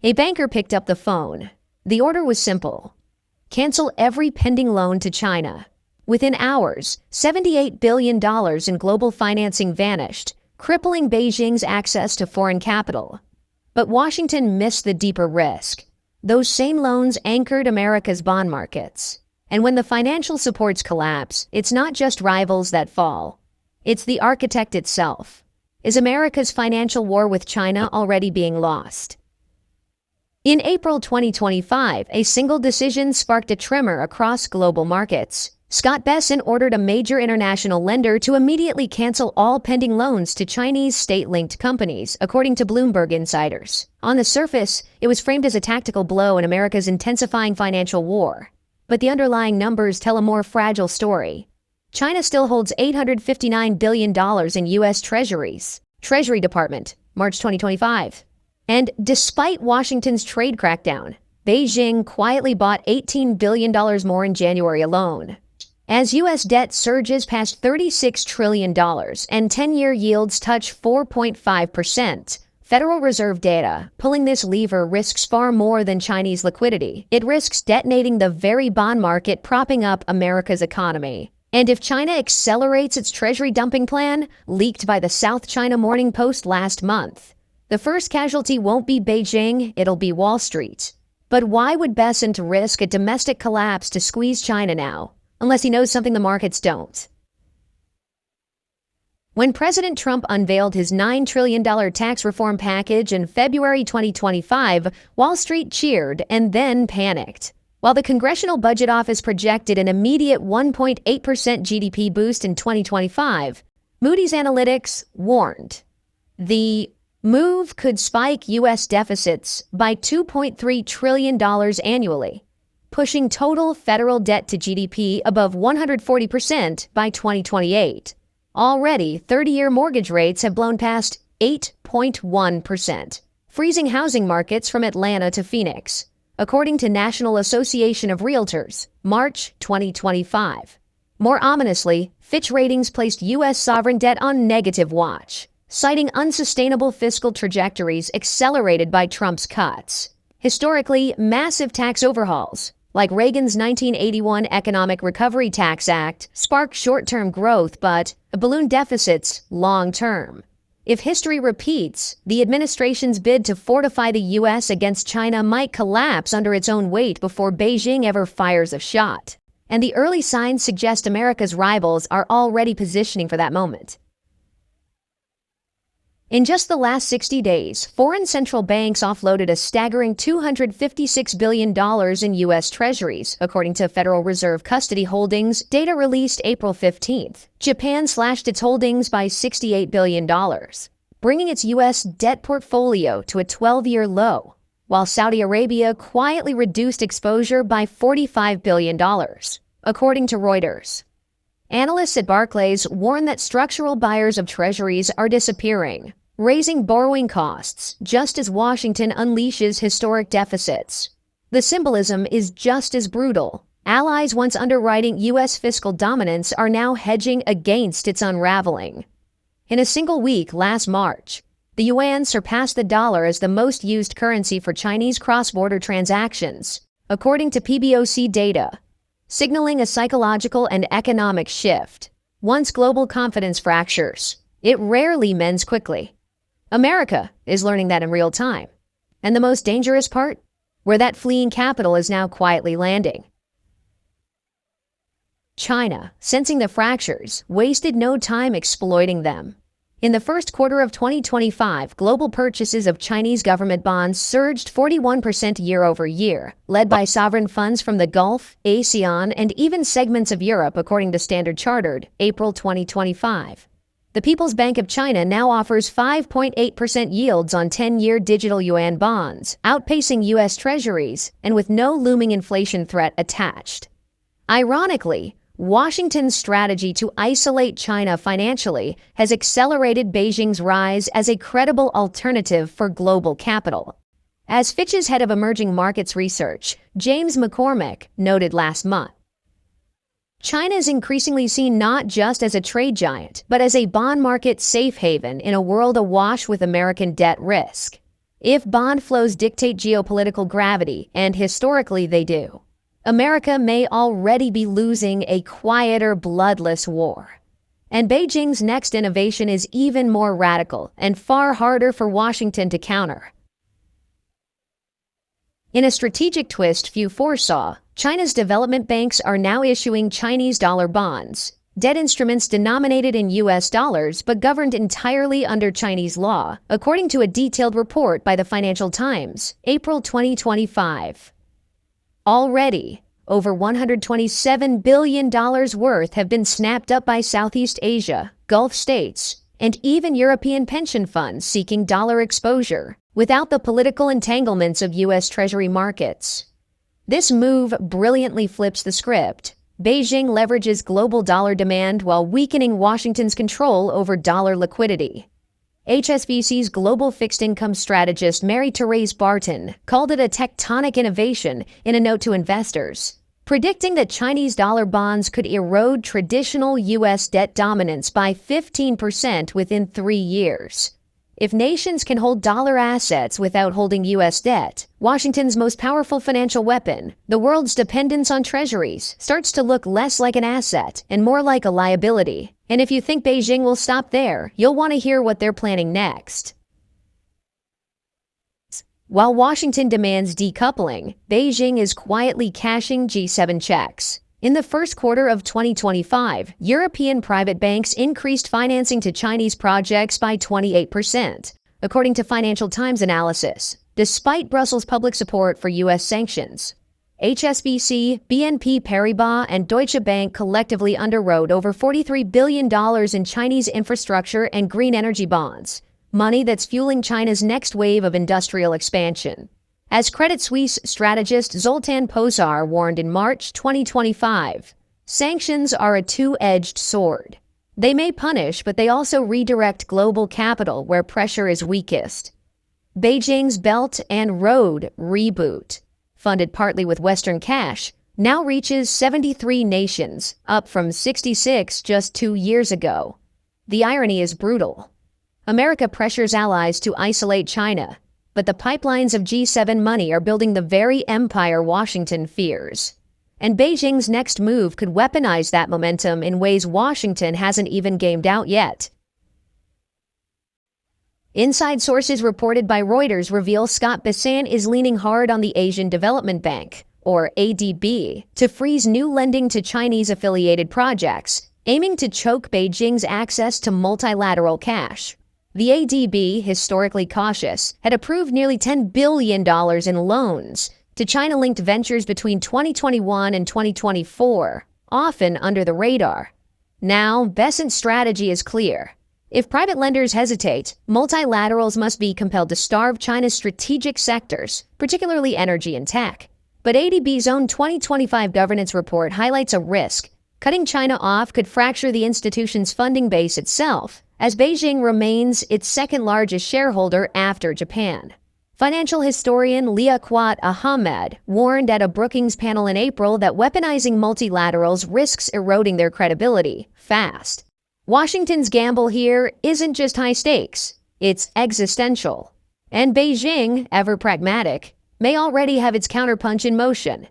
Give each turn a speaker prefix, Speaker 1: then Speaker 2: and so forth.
Speaker 1: A banker picked up the phone. The order was simple. Cancel every pending loan to China. Within hours, $78 billion in global financing vanished, crippling Beijing's access to foreign capital. But Washington missed the deeper risk. Those same loans anchored America's bond markets. And when the financial supports collapse, it's not just rivals that fall. It's the architect itself. Is America's financial war with China already being lost? In April 2025, a single decision sparked a tremor across global markets. Scott Bessent ordered a major international lender to immediately cancel all pending loans to Chinese state-linked companies, according to Bloomberg insiders. On the surface, it was framed as a tactical blow in America's intensifying financial war. But the underlying numbers tell a more fragile story. China still holds $859 billion in U.S. Treasuries. Treasury Department, March 2025. And despite Washington's trade crackdown, Beijing quietly bought $18 billion more in January alone. As U.S. debt surges past $36 trillion and 10-year yields touch 4.5%, Federal Reserve data, pulling this lever risks far more than Chinese liquidity. It risks detonating the very bond market propping up America's economy. And if China accelerates its treasury dumping plan, leaked by the South China Morning Post last month, the first casualty won't be Beijing, it'll be Wall Street. But why would Bessent risk a domestic collapse to squeeze China now, unless he knows something the markets don't? When President Trump unveiled his $9 trillion tax reform package in February 2025, Wall Street cheered and then panicked. While the Congressional Budget Office projected an immediate 1.8% GDP boost in 2025, Moody's Analytics warned the move could spike U.S. deficits by $2.3 trillion annually, pushing total federal debt to GDP above 140% by 2028. Already, 30-year mortgage rates have blown past 8.1%, freezing housing markets from Atlanta to Phoenix, according to National Association of Realtors, March 2025. More ominously, Fitch Ratings placed U.S. sovereign debt on negative watch, citing unsustainable fiscal trajectories accelerated by Trump's cuts. Historically, massive tax overhauls, like Reagan's 1981 Economic Recovery Tax Act, sparked short-term growth but ballooned deficits long-term. If history repeats, the administration's bid to fortify the U.S. against China might collapse under its own weight before Beijing ever fires a shot. And the early signs suggest America's rivals are already positioning for that moment. In just the last 60 days, foreign central banks offloaded a staggering $256 billion in U.S. Treasuries, according to Federal Reserve custody holdings, data released April 15th. Japan slashed its holdings by $68 billion, bringing its U.S. debt portfolio to a 12-year low, while Saudi Arabia quietly reduced exposure by $45 billion, according to Reuters. Analysts at Barclays warn that structural buyers of treasuries are disappearing, raising borrowing costs just as Washington unleashes historic deficits. The symbolism is just as brutal. Allies once underwriting U.S. fiscal dominance are now hedging against its unraveling. In a single week last March, the yuan surpassed the dollar as the most used currency for Chinese cross-border transactions, according to PBOC data, signaling a psychological and economic shift. Once global confidence fractures, it rarely mends quickly. America is learning that in real time. And the most dangerous part? Where that fleeing capital is now quietly landing. China, sensing the fractures, wasted no time exploiting them. In the first quarter of 2025, global purchases of Chinese government bonds surged 41% year-over-year, led by sovereign funds from the Gulf, ASEAN, and even segments of Europe, according to Standard Chartered, April 2025. The People's Bank of China now offers 5.8% yields on 10-year digital yuan bonds, outpacing U.S. Treasuries, and with no looming inflation threat attached. Ironically, Washington's strategy to isolate China financially has accelerated Beijing's rise as a credible alternative for global capital. As Fitch's head of emerging markets research, James McCormick, noted last month, China is increasingly seen not just as a trade giant, but as a bond market safe haven in a world awash with American debt risk. If bond flows dictate geopolitical gravity, and historically they do, America may already be losing a quieter, bloodless war. And Beijing's next innovation is even more radical and far harder for Washington to counter. In a strategic twist few foresaw, China's development banks are now issuing Chinese dollar bonds, debt instruments denominated in U.S. dollars but governed entirely under Chinese law, according to a detailed report by the Financial Times, April 2025. Already, over $127 billion worth have been snapped up by Southeast Asia, Gulf states, and even European pension funds seeking dollar exposure, without the political entanglements of U.S. Treasury markets. This move brilliantly flips the script. Beijing leverages global dollar demand while weakening Washington's control over dollar liquidity. HSBC's global fixed income strategist Mary-Therese Barton called it a tectonic innovation in a note to investors, predicting that Chinese dollar bonds could erode traditional U.S. debt dominance by 15% within 3 years. If nations can hold dollar assets without holding U.S. debt, Washington's most powerful financial weapon, the world's dependence on treasuries, starts to look less like an asset and more like a liability. And if you think Beijing will stop there, you'll want to hear what they're planning next. While Washington demands decoupling, Beijing is quietly cashing G7 checks. In the first quarter of 2025, European private banks increased financing to Chinese projects by 28%, according to Financial Times analysis, despite Brussels' public support for U.S. sanctions. HSBC, BNP Paribas, and Deutsche Bank collectively underwrote over $43 billion in Chinese infrastructure and green energy bonds, money that's fueling China's next wave of industrial expansion. As Credit Suisse strategist Zoltan Pozsar warned in March 2025, sanctions are a two-edged sword. They may punish, but they also redirect global capital where pressure is weakest. Beijing's Belt and Road reboot, funded partly with Western cash, now reaches 73 nations, up from 66 just 2 years ago. The irony is brutal. America pressures allies to isolate China, but the pipelines of G7 money are building the very empire Washington fears. And Beijing's next move could weaponize that momentum in ways Washington hasn't even gamed out yet. Inside sources reported by Reuters reveal Scott Bessent is leaning hard on the Asian Development Bank, or ADB, to freeze new lending to Chinese-affiliated projects, aiming to choke Beijing's access to multilateral cash. The ADB, historically cautious, had approved nearly $10 billion in loans to China-linked ventures between 2021 and 2024, often under the radar. Now, Bessent's strategy is clear. If private lenders hesitate, multilaterals must be compelled to starve China's strategic sectors, particularly energy and tech. But ADB's own 2025 governance report highlights a risk. Cutting China off could fracture the institution's funding base itself, as Beijing remains its second-largest shareholder after Japan. Financial historian Liaquat Ahmed warned at a Brookings panel in April that weaponizing multilaterals risks eroding their credibility fast. Washington's gamble here isn't just high stakes, it's existential. And Beijing, ever pragmatic, may already have its counterpunch in motion.